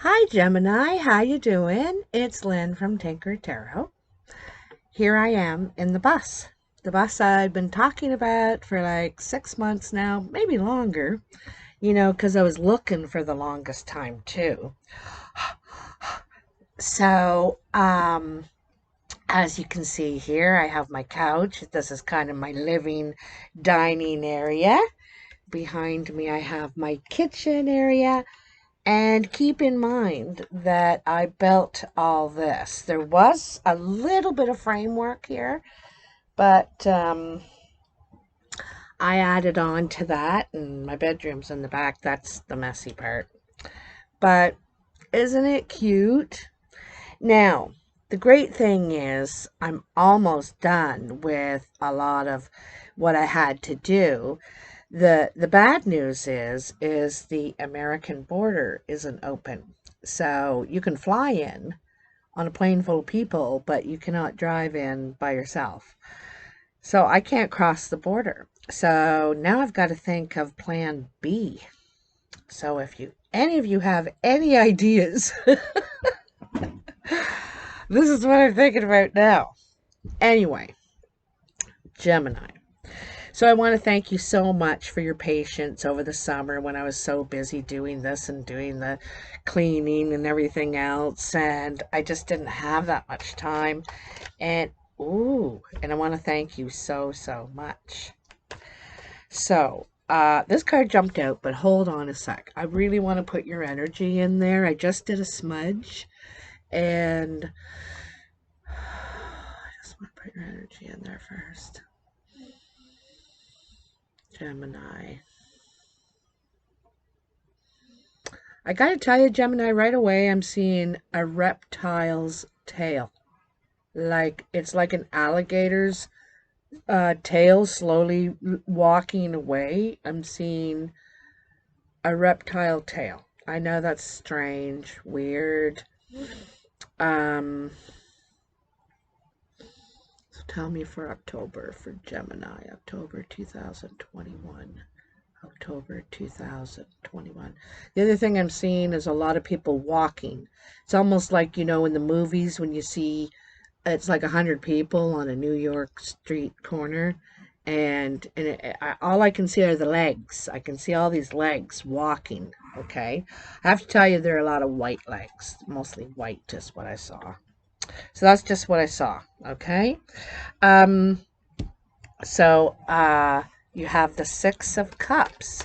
Hi Gemini, how you doing? It's Lynn from Tinker Tarot. Here I am in the bus. The bus I've been talking about for like 6 months now, maybe longer, because I was looking for the longest time too. So, as you can see here, I have my couch. This is kind of my living, dining area. Behind me, I have my kitchen area. And keep in mind that I built all this. There was a little bit of framework here, but I added on to that, and my bedroom's in the back. That's the messy part. But isn't it cute? Now, the great thing is I'm almost done with a lot of what I had to do. The bad news is the American border isn't open. So you can fly in on a plane full of people, but you cannot drive in by yourself. So I can't cross the border. So now I've got to think of plan B. So if any of you have any ideas, this is what I'm thinking about now. Anyway, Gemini. So I want to thank you so much for your patience over the summer when I was so busy doing this and doing the cleaning and everything else, and I just didn't have that much time. And and I want to thank you so much. So this card jumped out, but hold on a sec. I really want to put your energy in there. I just did a smudge, and I just want to put your energy in there first. Gemini. I gotta tell you, Gemini, right away, I'm seeing a reptile's tail. Like, it's like an alligator's tail slowly walking away. I'm seeing a reptile tail. I know that's strange, weird. So tell me for October, for Gemini, October 2021. October 2021. The other thing I'm seeing is a lot of people walking. It's almost like, in the movies when you see it's like 100 people on a New York street corner, and all I can see are the legs. I can see all these legs walking, okay? I have to tell you, there are a lot of white legs. Mostly white is what I saw. So that's just what I saw, okay? Um, so you have the Six of Cups.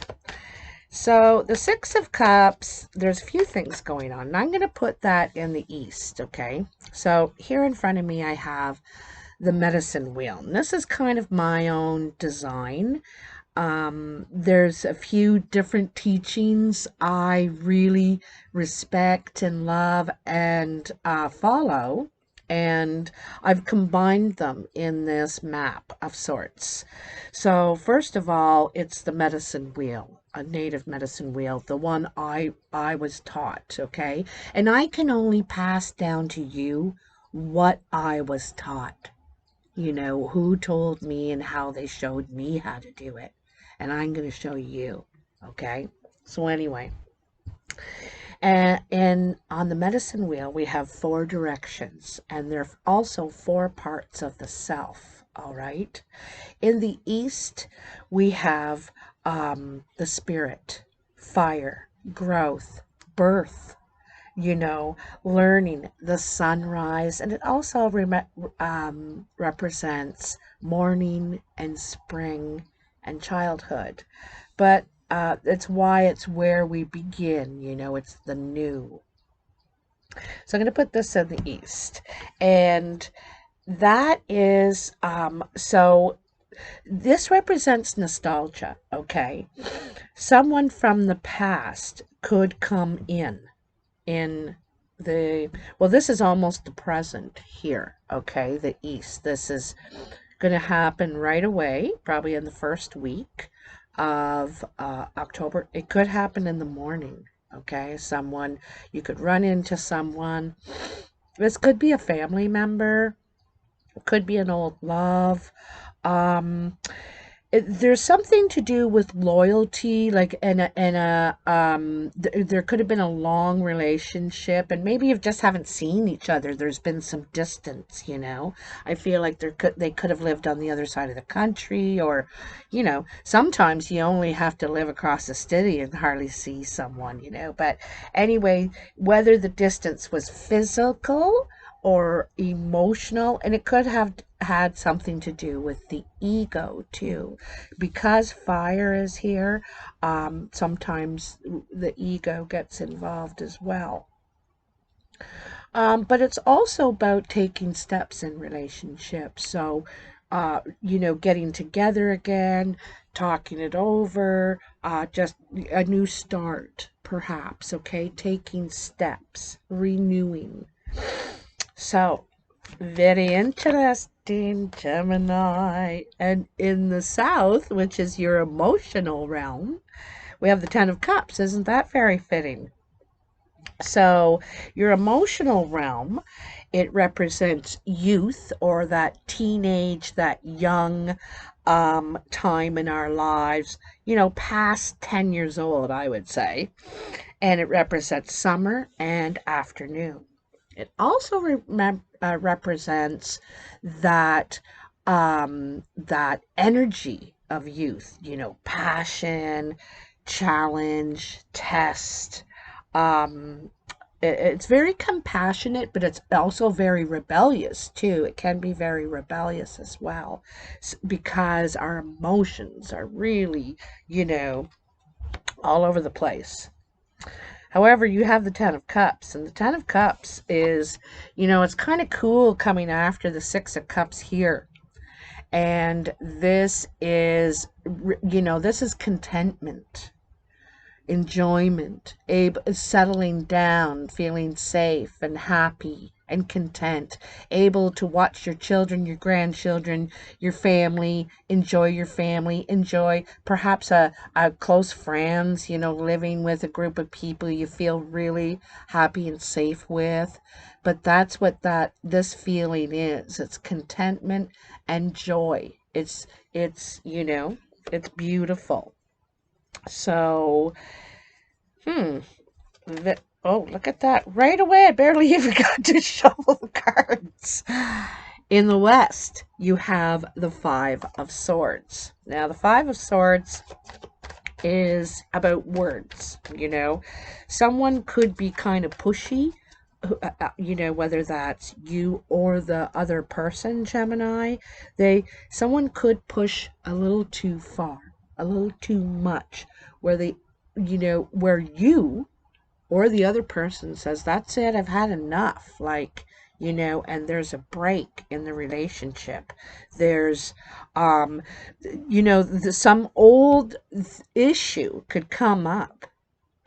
So the Six of Cups, there's a few things going on. And I'm going to put that in the East, okay? So here in front of me, I have the medicine wheel. And this is kind of my own design. There's a few different teachings I really respect and love and follow. And I've combined them in this map of sorts. So first of all, it's the medicine wheel, a native medicine wheel, the one I was taught, okay? And I can only pass down to you what I was taught. Who told me and how they showed me how to do it. And I'm going to show you, okay? So anyway, and on the medicine wheel, we have 4 directions, and there are also 4 parts of the self, all right? In the East, we have the spirit, fire, growth, birth, learning, the sunrise, and it also represents morning and spring and childhood. But it's why it's where we begin, it's the new. So I'm going to put this in the East. And that is, so this represents nostalgia, okay? Someone from the past could come in well, this is almost the present here, okay? The East. This is going to happen right away, probably in the first week of October. It could happen in the morning, okay? You could run into someone. This could be a family member. It could be an old love. Um, there's something to do with loyalty, like there could have been a long relationship, and maybe you just haven't seen each other. There's been some distance, you know. I feel like they could have lived on the other side of the country, or, you know, sometimes you only have to live across the city and hardly see someone, you know. But anyway, whether the distance was physical or emotional, and it could have had something to do with the ego too, because fire is here. Sometimes the ego gets involved as well. But it's also about taking steps in relationships. So, you know, getting together again, talking it over, just a new start, perhaps, okay? Taking steps, renewing. So, very interesting, Gemini. And in the South, which is your emotional realm, we have the Ten of Cups. Isn't that very fitting? So, your emotional realm, it represents youth, or that teenage, that young time in our lives, you know, past 10 years old, I would say. And it represents summer and afternoon. It also represents that that energy of youth, you know, passion, challenge, test. Um, it's very compassionate, but it's also very rebellious too. It can be very rebellious as well, because our emotions are really, you know, all over the place. However, you have the Ten of Cups, and the Ten of Cups is, you know, it's kind of cool coming after the Six of Cups here. And this is, you know, this is contentment, enjoyment, settling down, feeling safe and happy and content, able to watch your children, your grandchildren, your family, enjoy perhaps a close friends, you know, living with a group of people you feel really happy and safe with. But that's what this feeling is. It's contentment and joy. You know, it's beautiful. So, oh, look at that. Right away, I barely even got to shuffle the cards. In the West, you have the Five of Swords. Now, the Five of Swords is about words, you know. Someone could be kind of pushy, you know, whether that's you or the other person, Gemini. Someone could push a little too far, a little too much, where you know, where you or the other person says, that's it, I've had enough, like, you know, and there's a break in the relationship. There's, you know, some old issue could come up,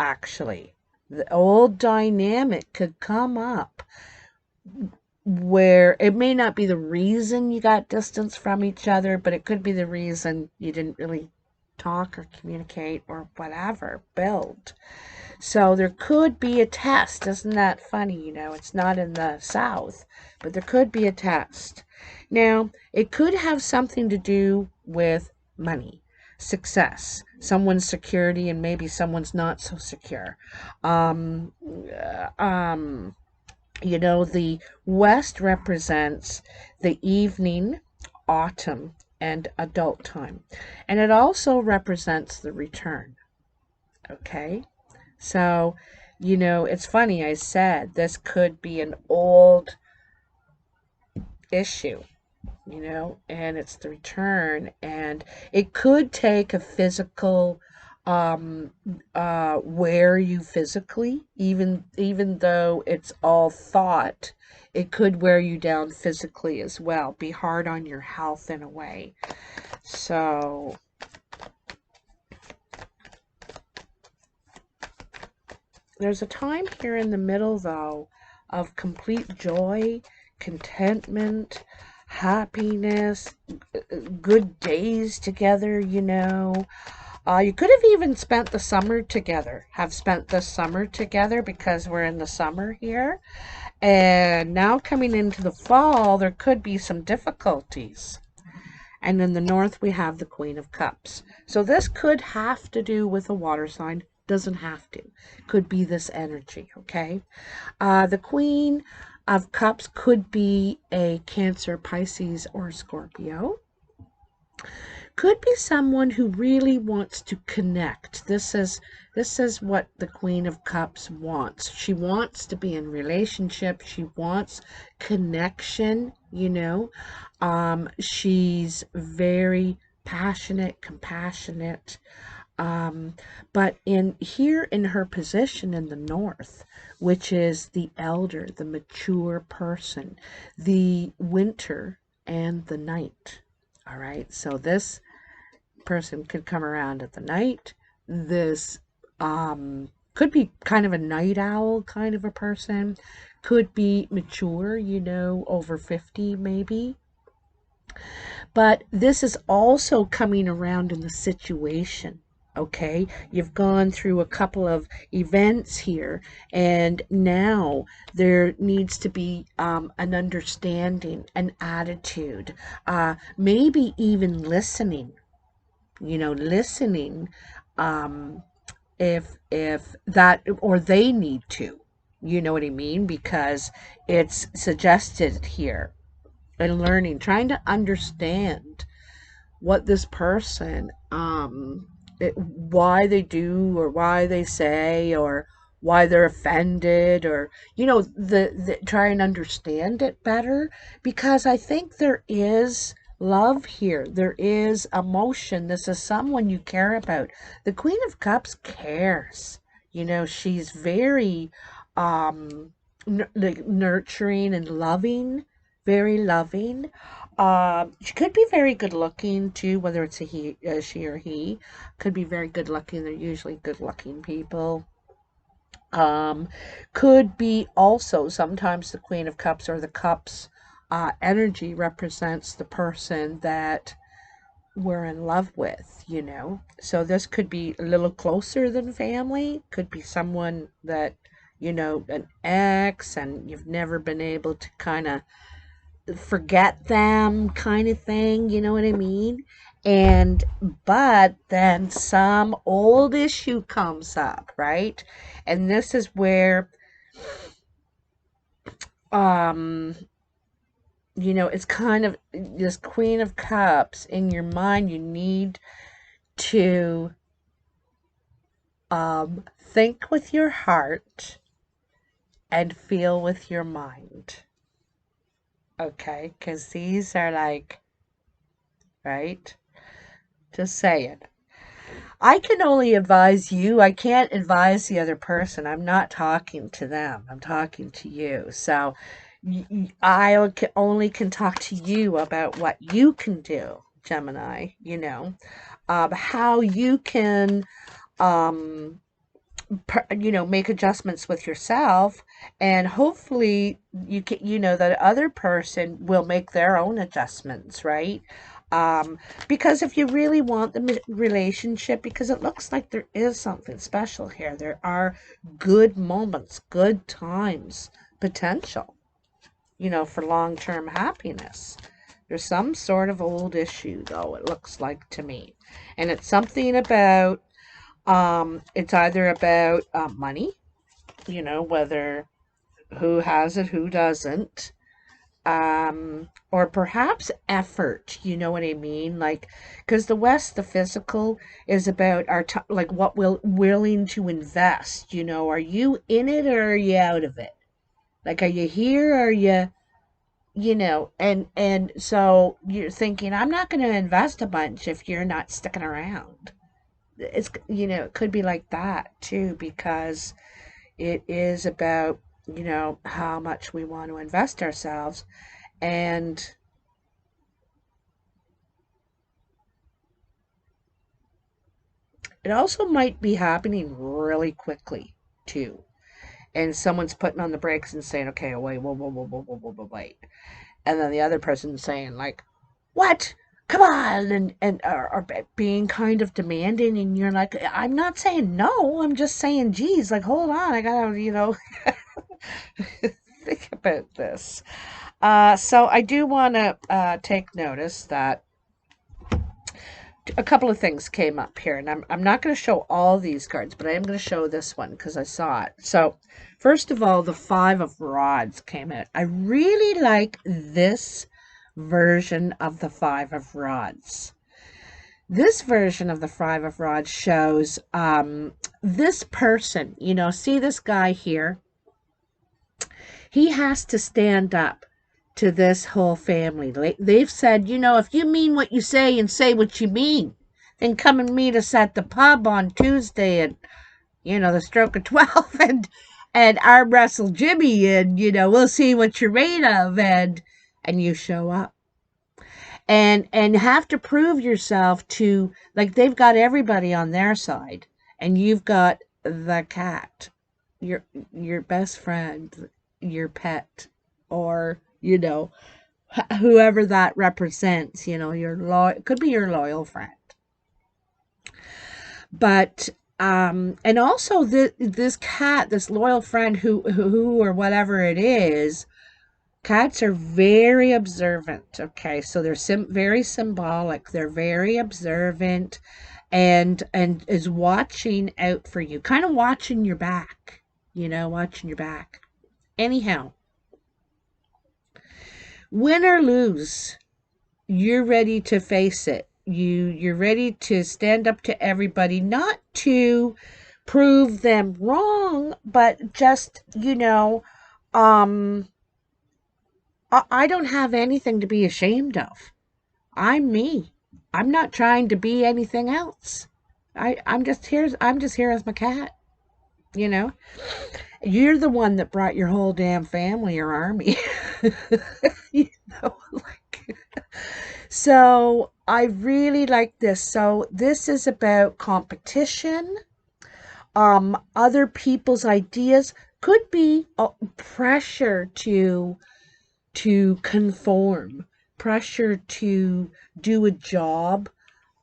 actually. The old dynamic could come up where it may not be the reason you got distance from each other, but it could be the reason you didn't really talk or communicate or whatever, build. So there could be a test. Isn't that funny? You know, it's not in the South, but there could be a test. Now, it could have something to do with money, success, someone's security, and maybe someone's not so secure. Um, you know, the West represents the evening, autumn, and adult time. And it also represents the return. Okay? So, you know, it's funny, I said this could be an old issue, you know, and it's the return, and it could take a physical wear you physically, even though it's all thought, it could wear you down physically as well, be hard on your health in a way. So there's a time here in the middle, though, of complete joy, contentment, happiness, good days together, you know. You could have even spent the summer together, have spent the summer together, because we're in the summer here. And now coming into the fall, there could be some difficulties. And in the north, we have the Queen of Cups. So this could have to do with a water sign. Doesn't have to. Could be this energy, okay? The Queen of Cups could be a Cancer, Pisces, or Scorpio. Could be someone who really wants to connect. This is what the Queen of Cups wants. She wants to be in relationship. She wants connection, you know. She's very passionate, compassionate. But in her position in the north, which is the elder, the mature person, the winter and the night. All right, so this person could come around at the night. This could be kind of a night owl kind of a person. Could be mature, you know, over 50 maybe. But this is also coming around in the situation. Okay, you've gone through a couple of events here, and now there needs to be an understanding, an attitude, maybe even listening. You know, listening, if that, or they need to. You know what I mean? Because it's suggested here, and learning, trying to understand what this person, why they do, or why they say, or why they're offended, or, you know, try and understand it better, because I think there is love here. There is emotion. This is someone you care about. The Queen of Cups cares. You know, she's very nurturing and loving, very loving. She could be very good looking too, whether it's she or he. Could be very good looking. They're usually good looking people. Could be also sometimes the Queen of Cups or the Cups energy represents the person that we're in love with, you know. So this could be a little closer than family. Could be someone that, you know, an ex, and you've never been able to kind of forget them, kind of thing, you know what I mean? And but then some old issue comes up, right? And this is where um you know, it's kind of this Queen of Cups in your mind. You need to think with your heart and feel with your mind. Okay, because these are like, right? Just saying. I can only advise you. I can't advise the other person. I'm not talking to them. I'm talking to you. So I only can talk to you about what you can do, Gemini, you know, how you can, um, you know, make adjustments with yourself, and hopefully you can, you know, that other person will make their own adjustments, right? Because if you really want the relationship, because it looks like there is something special here, there are good moments, good times, potential, you know, for long-term happiness. There's some sort of old issue, though, it looks like to me. And it's something about, it's either about money, you know, whether who has it, who doesn't, or perhaps effort, you know what I mean? Like, because the West, the physical, is about our like what we're willing to invest. You know, are you in it or are you out of it? Like, are you here or are you, you know? And so you're thinking, I'm not going to invest a bunch if you're not sticking around. It's, you know, it could be like that too, because it is about, you know, how much we want to invest ourselves. And it also might be happening really quickly too. And someone's putting on the brakes and saying, okay, wait, whoa, whoa, whoa, whoa, whoa, whoa, whoa, wait. And then the other person's saying, like, what? Come on, and or being kind of demanding, and you're like, I'm not saying no, I'm just saying, geez, like, hold on, I gotta, you know, think about this. So I do want to take notice that a couple of things came up here, and I'm not going to show all these cards, but I am going to show this one because I saw it. So, first of all, the Five of Rods came out. I really like this version of the Five of Rods. This version of the Five of Rods shows this person, you know, see this guy here? He has to stand up to this whole family. They've said, you know, if you mean what you say and say what you mean, then come and meet us at the pub on Tuesday at, you know, the stroke of 12 and arm wrestle Jimmy, and, you know, we'll see what you're made of, and you show up. And have to prove yourself to, like, they've got everybody on their side, and you've got the cat, your best friend, your pet, or, you know, whoever that represents, you know, your loyal, could be your loyal friend. But and also this cat, this loyal friend who or whatever it is, cats are very observant, okay? So they're very symbolic. They're very observant and is watching out for you, kind of watching your back, you know, watching your back. Anyhow, win or lose, you're ready to face it. You're ready to stand up to everybody, not to prove them wrong, but just, you know, I don't have anything to be ashamed of. I'm me. I'm not trying to be anything else. I'm just here as my cat, you know. You're the one that brought your whole damn family or army. You know, like, so I really like this. So this is about competition. Other people's ideas, could be pressure to conform, pressure to do a job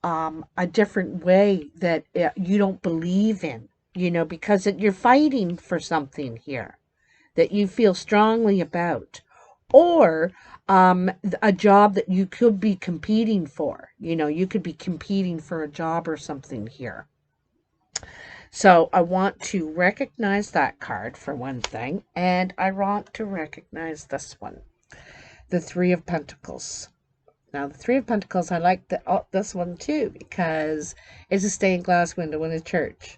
a different way that you don't believe in, you know, because you're fighting for something here that you feel strongly about, or a job that you could be competing for. You know, you could be competing for a job or something here. So I want to recognize that card for one thing, and I want to recognize this one, the Three of Pentacles. Now, the Three of Pentacles, I like this one too, because it's a stained glass window in a church.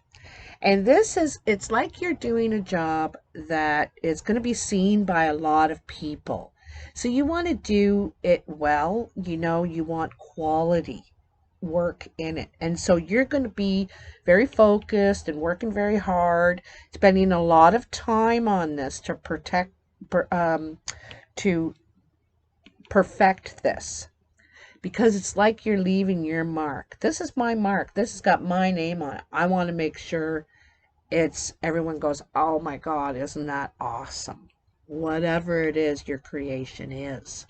And this is, it's like you're doing a job that is going to be seen by a lot of people. So you want to do it well, you know, you want quality work in it. And so you're going to be very focused and working very hard, spending a lot of time on this to to perfect this. Because it's like you're leaving your mark. This is my mark. This has got my name on it. I want to make sure everyone goes, oh my God, isn't that awesome? Whatever it is your creation is.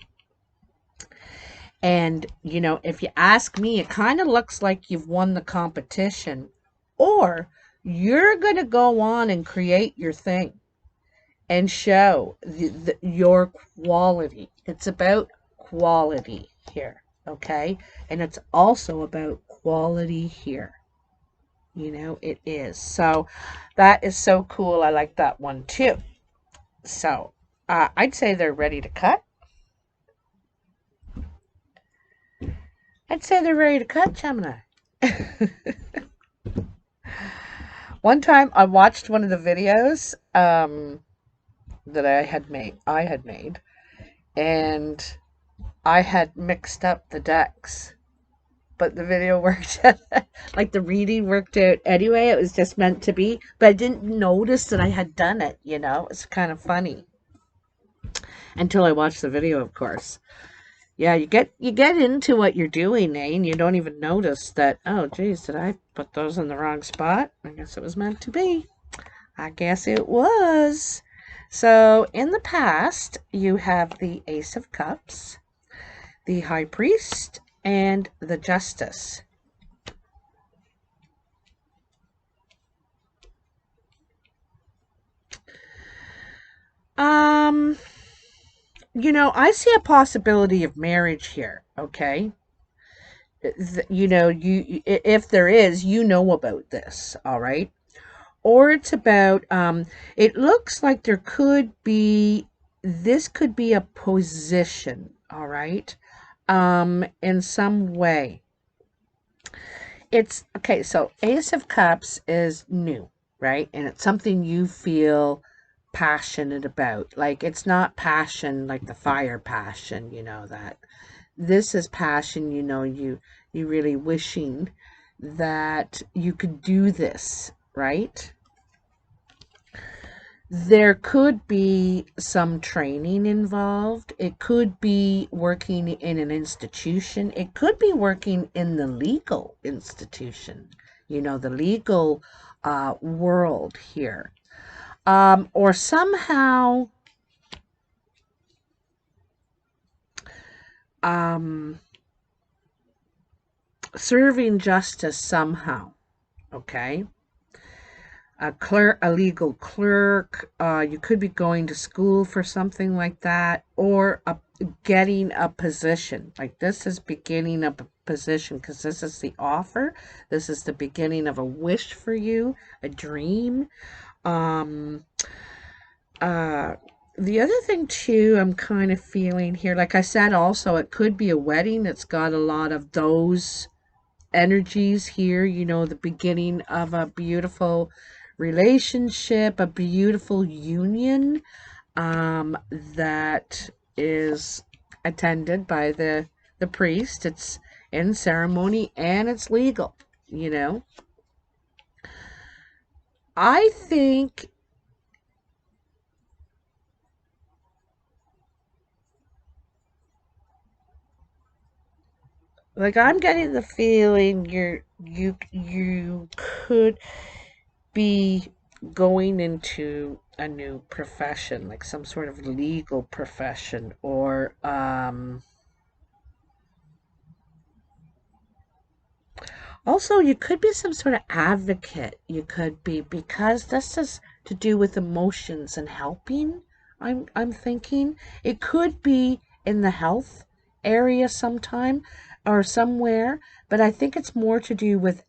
And, you know, if you ask me, it kind of looks like you've won the competition, or you're going to go on and create your thing and show your quality. It's about quality here. Okay, and it's also about quality here. You know, it is. So that is so cool. I like that one too. So I'd say they're ready to cut. I'd say they're ready to cut, Gemini. One time I watched one of the videos that I had made, and I had mixed up the decks, but the video worked out, like the reading worked out anyway. It was just meant to be, but I didn't notice that I had done it, you know. It's kind of funny until I watched the video, of course. Yeah, you get into what you're doing, eh? And you don't even notice that, oh geez, did I put those in the wrong spot? I guess it was meant to be. I guess it was. So in the past, you have the Ace of Cups, the High Priest, and the Justice. You know, I see a possibility of marriage here, okay? you know, if there is, you know about this, all right? Or it's about, it looks like there could be, this could be a position, all right, in some way. It's okay. So Ace of Cups is new, right? And it's something you feel passionate about. Like, it's not passion like the fire passion, you know, that this is passion, you know, you really wishing that you could do this, right? There could be some training involved. It could be working in an institution. It could be working in the legal institution, you know, the legal world here. Or somehow um, serving justice somehow, okay? A clerk, a legal clerk. You could be going to school for something like that, or getting a position. Like, this is beginning of a position, because this is the offer. This is the beginning of a wish for you, a dream. Um, the other thing too, I'm kind of feeling here, like I said, also it could be a wedding that's got a lot of those energies here, you know, the beginning of a beautiful relationship, a beautiful union, that is attended by the priest. It's in ceremony and it's legal, you know. I think, like, I'm getting the feeling you could be going into a new profession, like some sort of legal profession, or also you could be some sort of advocate. You could be, because this is to do with emotions and helping. I'm thinking it could be in the health area sometime or somewhere, but I think it's more to do with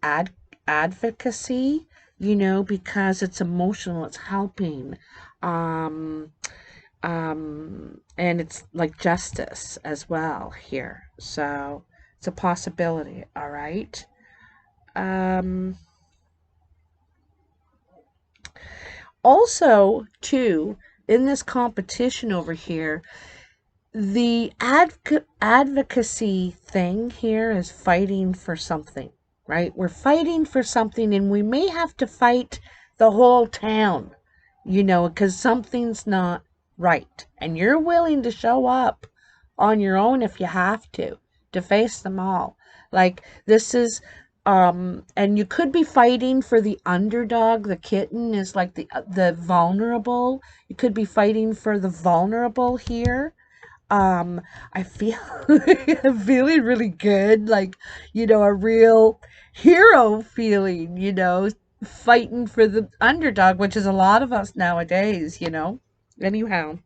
advocacy, you know, because it's emotional, it's helping. Um, and it's like justice as well here. So it's a possibility, all right? Um, Also, too, in this competition over here, the advocacy thing here is fighting for something, right? We're fighting for something, and we may have to fight the whole town, you know, because something's not right. And you're willing to show up on your own if you have to face them all. Like, this is, and you could be fighting for the underdog. The kitten is like the vulnerable. You could be fighting for the vulnerable here. I feel I'm feeling really good, like, you know, a real hero feeling, you know, fighting for the underdog, which is a lot of us nowadays, you know. Anyhow,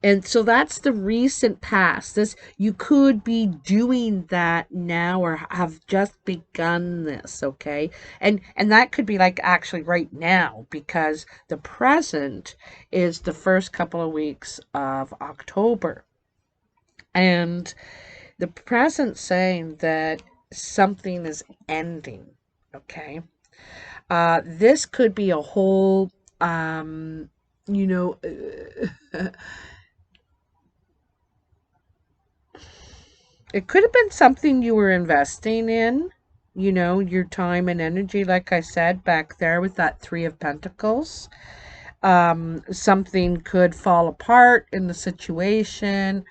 and so that's the recent past. This, you could be doing that now, or have just begun this, okay? And that could be like actually right now, because the present is the first couple of weeks of October. And the present saying that something is ending, okay? This could be a whole, you know, it could have been something you were investing in, you know, your time and energy, like I said back there with that Three of Pentacles. Something could fall apart in the situation.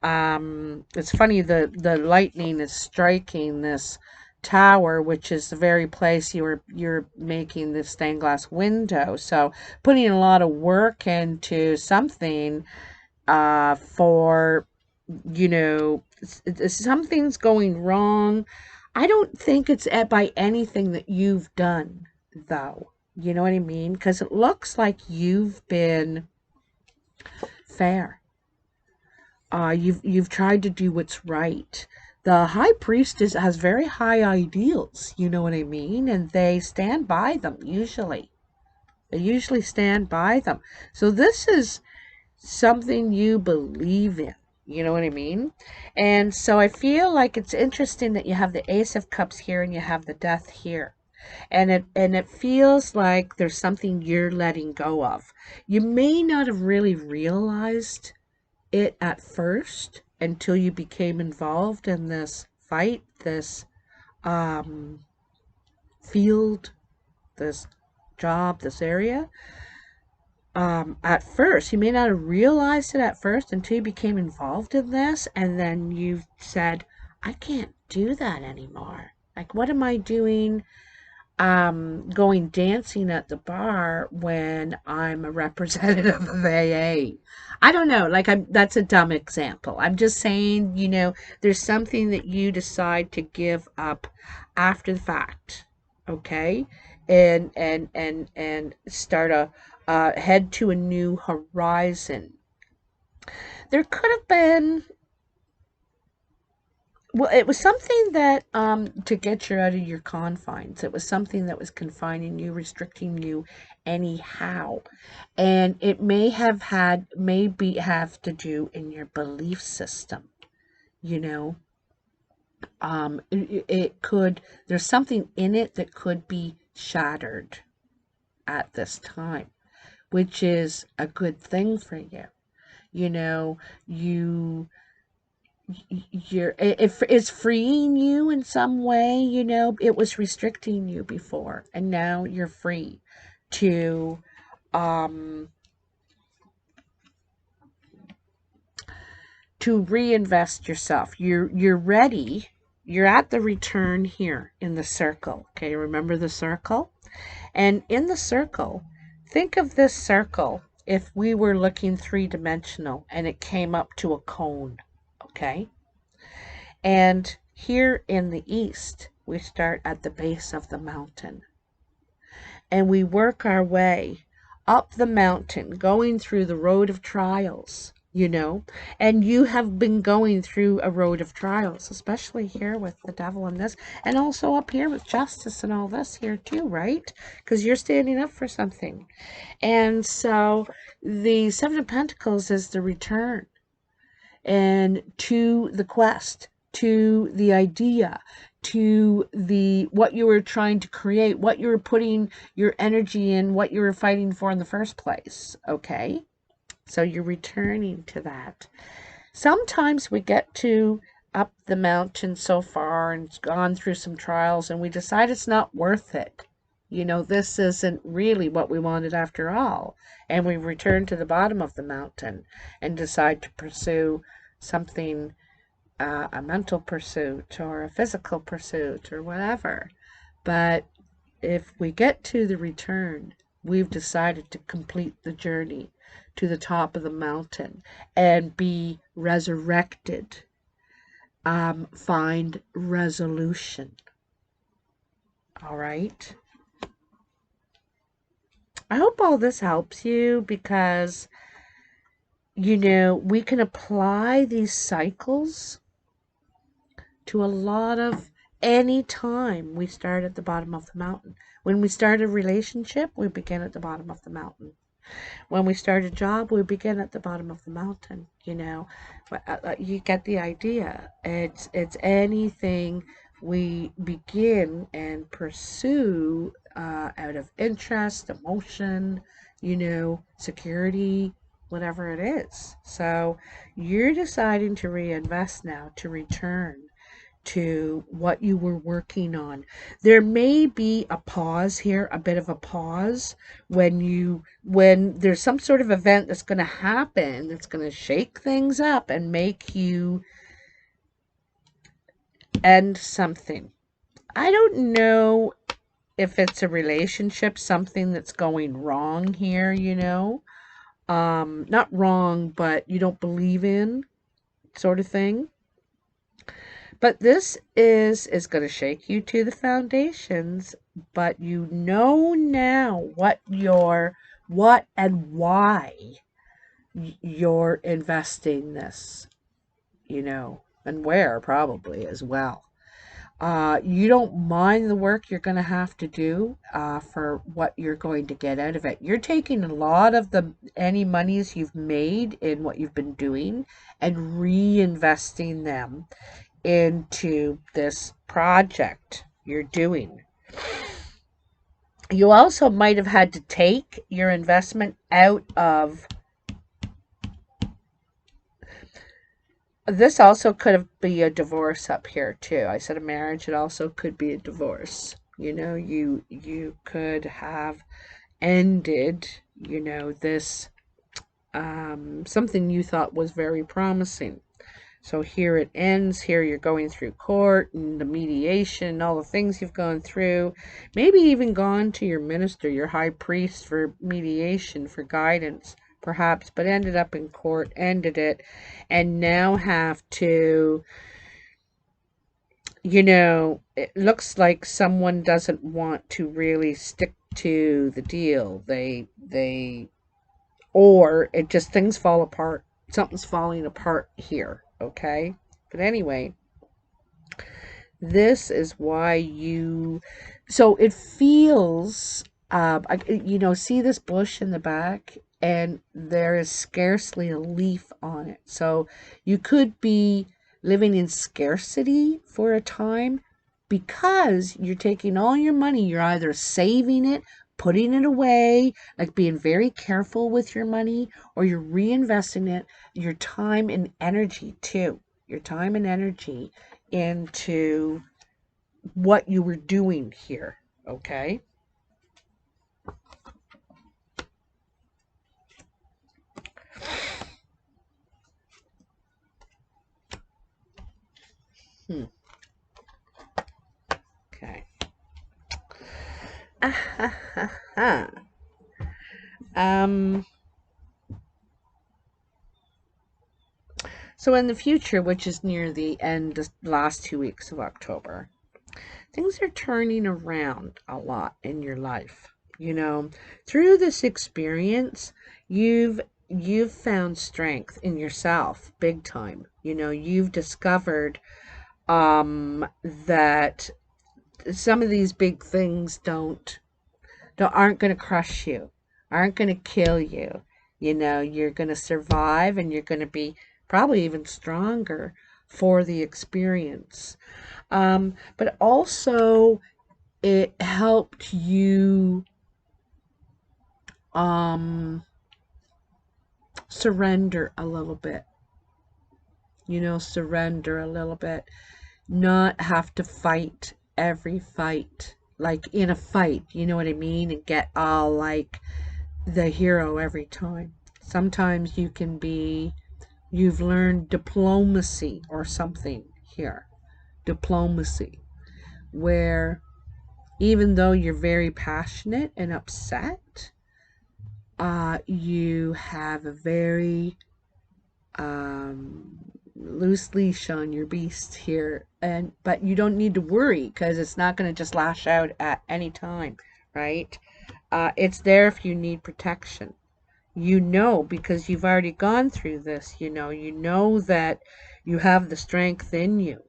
It's funny, the lightning is striking this tower, which is the very place you're making the stained glass window. So putting a lot of work into something, for, you know, something's going wrong. I don't think it's by anything that you've done, though. You know what I mean? Because it looks like you've been fair. You've tried to do what's right. the high priest has very high ideals, you know what I mean? And they stand by them usually. They usually stand by them. So this is something you believe in. You know what I mean? And so I feel like it's interesting that you have the Ace of Cups here and you have the Death here. And it feels like there's something you're letting go of. You may not have really realized it at first until you became involved in this fight, this field, this job, this area. At first, you may not have realized it at first until you became involved in this, and then you said, I can't do that anymore. Like, what am I doing going dancing at the bar when I'm a representative of AA? I don't know, like that's a dumb example. I'm just saying, you know, there's something that you decide to give up after the fact, okay? And start a head to a new horizon. There could have been, well, it was something that to get you out of your confines. It was something that was confining you, restricting you anyhow. And it may have to do in your belief system, you know. It could, there's something in it that could be shattered at this time, which is a good thing for you. You know, it's freeing you in some way. You know, it was restricting you before, and now you're free to reinvest yourself. You're ready. You're at the return here in the circle. Okay, remember the circle? And in the circle, think of this circle if we were looking three-dimensional and it came up to a cone. Okay? And here in the east, we start at the base of the mountain. And we work our way up the mountain, going through the road of trials, you know. And you have been going through a road of trials, especially here with the devil and this, and also up here with justice and all this here too, right? Because you're standing up for something. And so the Seven of Pentacles is the return and to the quest, to the idea, to the what you were trying to create, what you were putting your energy in, what you were fighting for in the first place. Okay, so you're returning to that. Sometimes we get to up the mountain so far and it's gone through some trials and we decide it's not worth it. You know, this isn't really what we wanted after all. And we return to the bottom of the mountain and decide to pursue something, a mental pursuit or a physical pursuit or whatever. But if we get to the return, we've decided to complete the journey to the top of the mountain and be resurrected, find resolution. All right. I hope all this helps you because, you know, we can apply these cycles to a lot of any time we start at the bottom of the mountain. When we start a relationship, we begin at the bottom of the mountain. When we start a job, we begin at the bottom of the mountain, you know. You get the idea. It's anything we begin and pursue out of interest, emotion, you know, security, whatever it is. So you're deciding to reinvest now, to return to what you were working on. There may be a pause here, a bit of a pause when there's some sort of event that's going to happen that's going to shake things up and make you end something. I don't know if it's a relationship, something that's going wrong here, you know. Not wrong, but you don't believe in, sort of thing. But this is going to shake you to the foundations, but you know now what and why you're investing this, you know, and where, probably, as well. You don't mind the work you're going to have to do for what you're going to get out of it. You're taking a lot of any monies you've made in what you've been doing and reinvesting them into this project you're doing. You also might have had to take your investment out of. This also could be a divorce up here too. I said a marriage. It also could be a divorce. You know, you could have ended, you know, this something you thought was very promising. So here it ends. Here you're going through court and the mediation, all the things you've gone through. Maybe even gone to your minister, your high priest, for mediation, for guidance, perhaps, but ended up in court, ended it, and now have to, you know, it looks like someone doesn't want to really stick to the deal. Or it just, things fall apart. Something's falling apart here, okay? But anyway, this is why so it feels, you know, see this bush in the back, and there is scarcely a leaf on it. So you could be living in scarcity for a time because you're taking all your money, you're either saving it, putting it away, like being very careful with your money, or you're reinvesting it, your time and energy too, your time and energy into what you were doing here, okay? Okay. So in the future, which is near the end, the last 2 weeks of October, things are turning around a lot in your life. You know, through this experience, you've found strength in yourself big time. You know, you've discovered that some of these big things aren't going to crush you, aren't going to kill you. You know, you're going to survive, and you're going to be probably even stronger for the experience. But also, it helped you surrender a little bit. You know, surrender a little bit. Not have to fight every fight, like in a fight, you know what I mean? And get all like the hero every time. Sometimes you've learned diplomacy or something here. Diplomacy. Where even though you're very passionate and upset, you have a very loose leash on your beast here, but you don't need to worry because it's not going to just lash out at any time, right? It's there if you need protection. You know, because you've already gone through this. You know that you have the strength in you.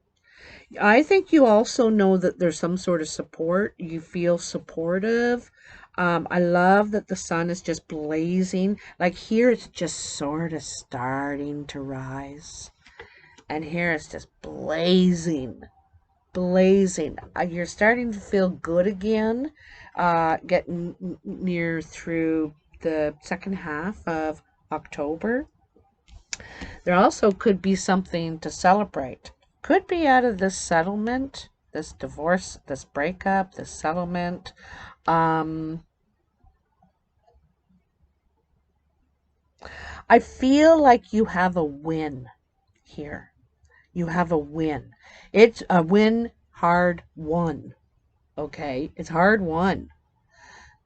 I think you also know that there's some sort of support. You feel supportive. I love that the sun is just blazing. Like here, it's just sort of starting to rise. And here it's just blazing. Blazing. You're starting to feel good again. Getting near through the second half of October. There also could be something to celebrate. Could be out of this settlement, this divorce, this breakup, this settlement. I feel like you have a win here. You have a win. It's a win, hard won. Okay? It's hard won.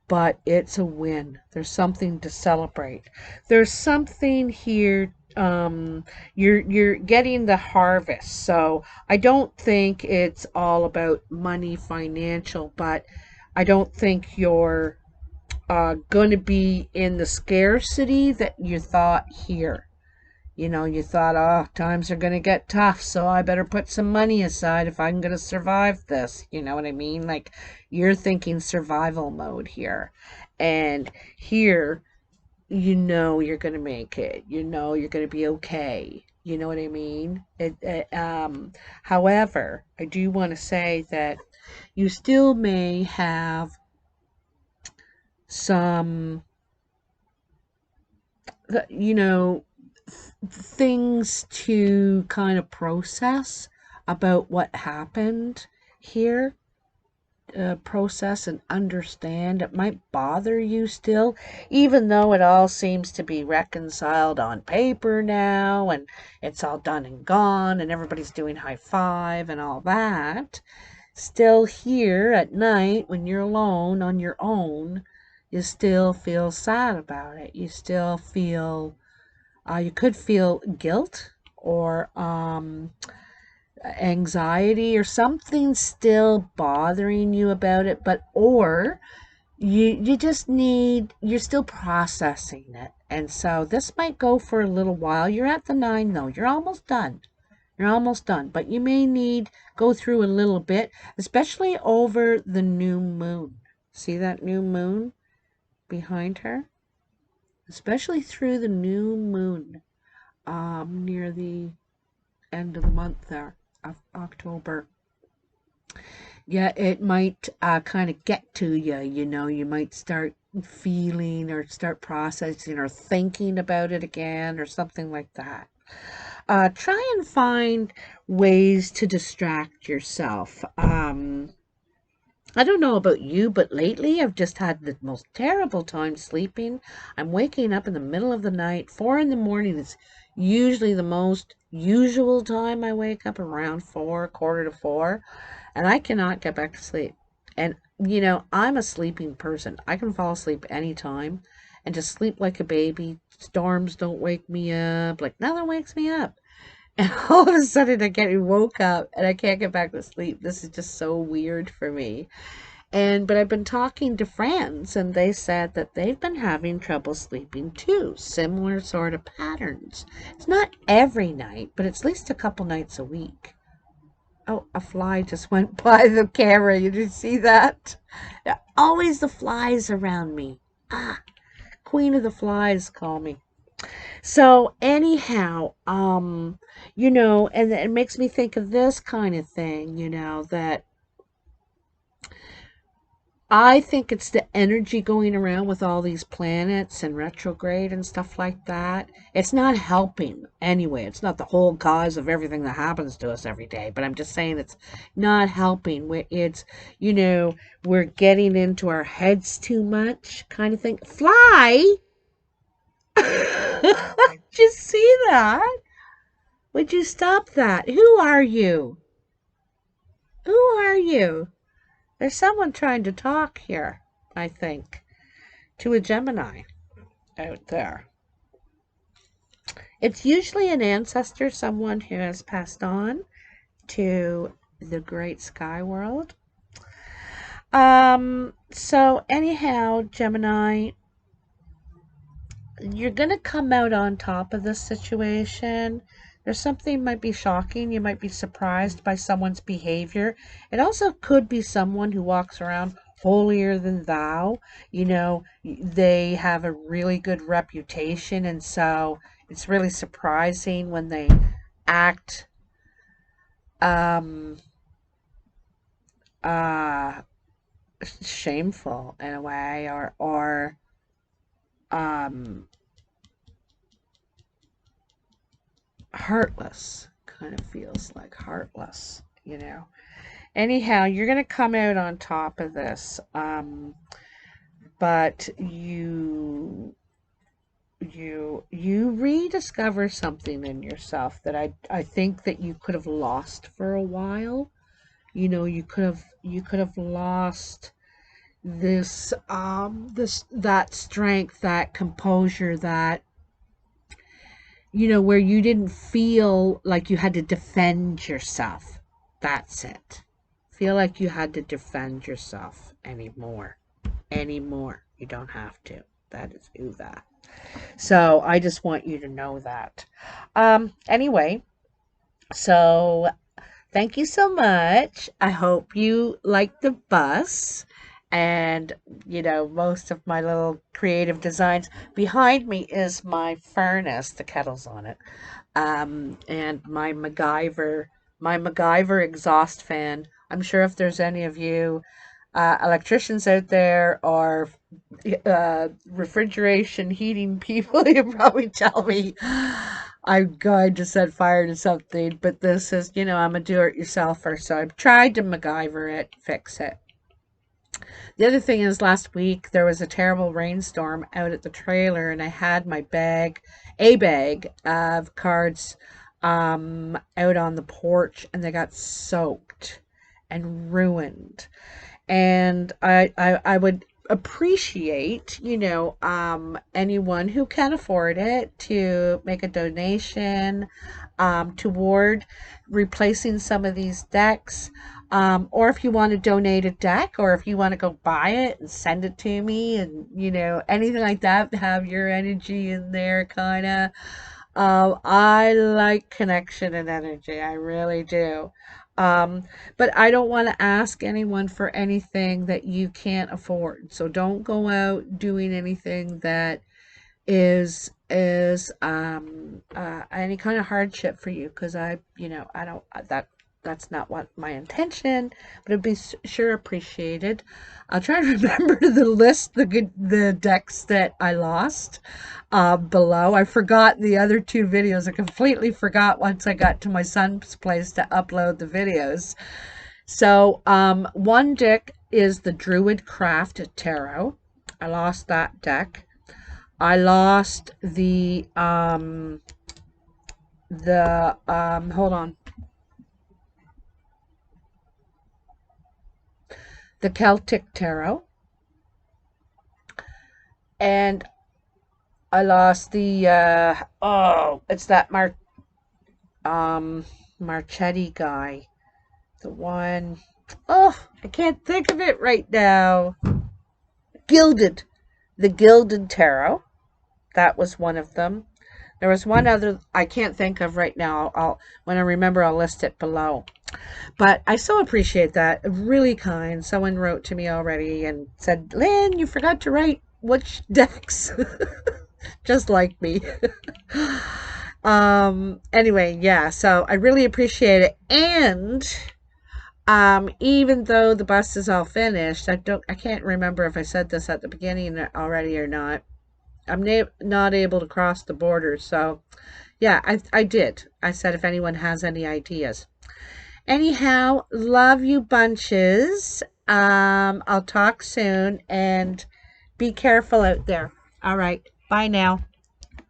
But it's a win. There's something to celebrate. There's something here. You're getting the harvest. So I don't think it's all about money, financial, but I don't think you're going to be in the scarcity that you thought here. You know, you thought, oh, times are going to get tough, so I better put some money aside if I'm going to survive this. You know what I mean? Like, you're thinking survival mode here. And here, you know you're going to make it. You know you're going to be okay. You know what I mean? However, I do want to say that you still may have some, you know, things to kind of process about what happened here. Process and understand. It might bother you still, even though it all seems to be reconciled on paper now and it's all done and gone and everybody's doing high five and all that. Still, here at night when you're alone on your own, you still feel sad about it. You still feel, you could feel guilt or anxiety or something still bothering you about it, but or you just need, you're still processing it. And so this might go for a little while. You're at the 9 though. You're almost done. You're almost done, but you may need go through a little bit, especially over the new moon. See that new moon behind her? Especially through the new moon, near the end of the month there of October. Yeah, it might kind of get to you, you know, you might start feeling or start processing or thinking about it again or something like that. Try and find ways to distract yourself. I don't know about you, but lately I've just had the most terrible time sleeping. I'm waking up in the middle of the night. 4 in the morning is usually the most usual time I wake up, around 4, quarter to 4, and I cannot get back to sleep. And, you know, I'm a sleeping person. I can fall asleep anytime and just sleep like a baby. Storms don't wake me up. Like, nothing wakes me up. And all of a sudden I get woke up and I can't get back to sleep. This is just so weird for me. But I've been talking to friends and they said that they've been having trouble sleeping too. Similar sort of patterns. It's not every night, but it's at least a couple nights a week. Oh, a fly just went by the camera. You did see that? Always the flies around me. Ah, Queen of the Flies, call me. So anyhow, you know, and it makes me think of this kind of thing, you know, that I think it's the energy going around with all these planets and retrograde and stuff like that. It's not helping anyway. It's not the whole cause of everything that happens to us every day, but I'm just saying it's not helping. It's, you know, we're getting into our heads too much kind of thing. Fly! Did you see that? Would you stop that? Who are you? Who are you? There's someone trying to talk here, I think, to a Gemini out there. It's usually an ancestor, someone who has passed on to the great sky world. So anyhow, Gemini, you're going to come out on top of this situation. There's something might be shocking. You might be surprised by someone's behavior. It also could be someone who walks around holier than thou. You know, they have a really good reputation, and so it's really surprising when they act um uh shameful in a way, or um heartless. Kind of feels like heartless, you know. Anyhow, you're going to come out on top of this, but you rediscover something in yourself that I think that you could have lost for a while. You know, you could have lost this that strength, that composure, that, you know, where you didn't feel like you had to defend yourself. That's it. Feel like you had to defend yourself anymore. Anymore. You don't have to. That is Uva. So I just want you to know that. Anyway, so thank you so much. I hope you like the bus and, you know, most of my little creative designs. Behind me is my furnace, the kettle's on it, and my MacGyver exhaust fan. I'm sure if there's any of you electricians out there or refrigeration heating people, you probably tell me I'm going to set fire to something, but this is, you know, I'm a do-it-yourselfer, so I've tried to MacGyver it, fix it. The other thing is last week there was a terrible rainstorm out at the trailer, and I had my a bag of cards out on the porch, and they got soaked and ruined. And I would appreciate, you know, anyone who can afford it to make a donation toward replacing some of these decks. Or if you want to donate a deck, or if you want to go buy it and send it to me, and, you know, anything like that, have your energy in there, kind of. I like connection and energy. I really do. But I don't want to ask anyone for anything that you can't afford. So don't go out doing anything that is any kind of hardship for you, because you know, I don't that's not what my intention, but it'd be sure appreciated. I'll try to remember the list the decks that I lost below. I forgot the other two videos. I completely forgot once I got to my son's place to upload the videos. So one deck is the DruidCraft Tarot. I lost that deck. I lost the hold on. The Celtic Tarot. And I lost the it's that Marchetti guy. The one, oh, I can't think of it right now. The Gilded Tarot. That was one of them. There was one other I can't think of right now. When I remember, I'll list it below. But I so appreciate that. Really kind. Someone wrote to me already and said, Lynn, you forgot to write which decks. Just like me. Anyway, yeah, so I really appreciate it. And even though the bust is all finished, I can't remember if I said this at the beginning already or not. I'm not able to cross the border, so yeah, I did. I said if anyone has any ideas. Anyhow, love you bunches. I'll talk soon, and be careful out there. All right, bye now.